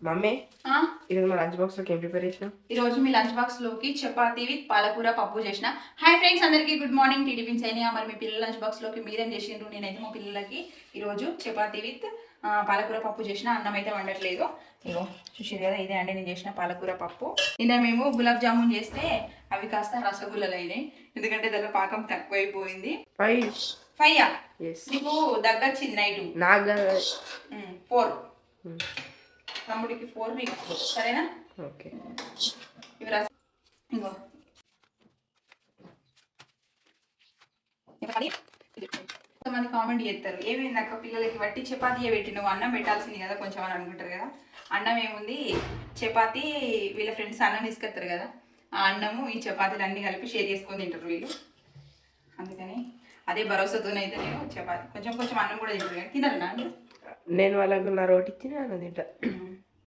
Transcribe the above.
Mummy ఈరోజు మా lunch box లోకి ఏం ప్రిపేర్ చేసినా? ఈరోజు మీ లంచ్ బాక్స్ లోకి చపాతీ విత్ పాలకూర పప్పు చేసిన. హాయ్ ఫ్రెండ్స్, అందరికీ గుడ్ మార్నింగ్. టిఫిన్స్ అయినా మరి మీ పిల్లల లంచ్ బాక్స్ లోకి మీరేం చేసిండ్రు? నేనైతే మా పిల్లలకి ఈరోజు చపాతీ విత్ పాలకూర పప్పు చేసిన. అన్నం అయితే వండట్లేదు. ఇగో చూసారు కదా, ఇదే అండి నేను చేసిన పాలకూర పప్పు. నిన్న మేము గులాబ్ జామున్ చేస్తే అవి కాస్త రసగుల్లలు అయినాయి, ఎందుకంటే దాని పాకం తక్కువైపోయింది. ఫైవ్ నీకు దగ్గొచ్చింది నైట్, నాకు 4 తమ్ముడికి 4 మీకు 4 సరేనా? ఓకే. ఇవి రసం ఇంకో కొంతమంది కామెంట్ చేస్తారు, ఏమైంది అక్క పిల్లలకి వట్టి చపాతీ పెట్టి నువ్వు అన్నం పెట్టాల్సింది కదా కొంచెం అని అనుకుంటారు కదా. అన్నం ఏముంది, చపాతీ వీళ్ళ ఫ్రెండ్స్ అన్నం తీసుకెళ్తారు కదా, ఆ అన్నము ఈ చపాతీలు అన్నీ కలిపి షేర్ చేసుకొని తింటారు వీళ్ళు. అందుకని అదే భరోసాతోనైతే నేను చపాతీ కొంచెం కొంచెం అన్నం కూడా తింటారు కానీ తినరు నా. నేను వాళ్ళకు నా రోటి ఇచ్చిన తింటా.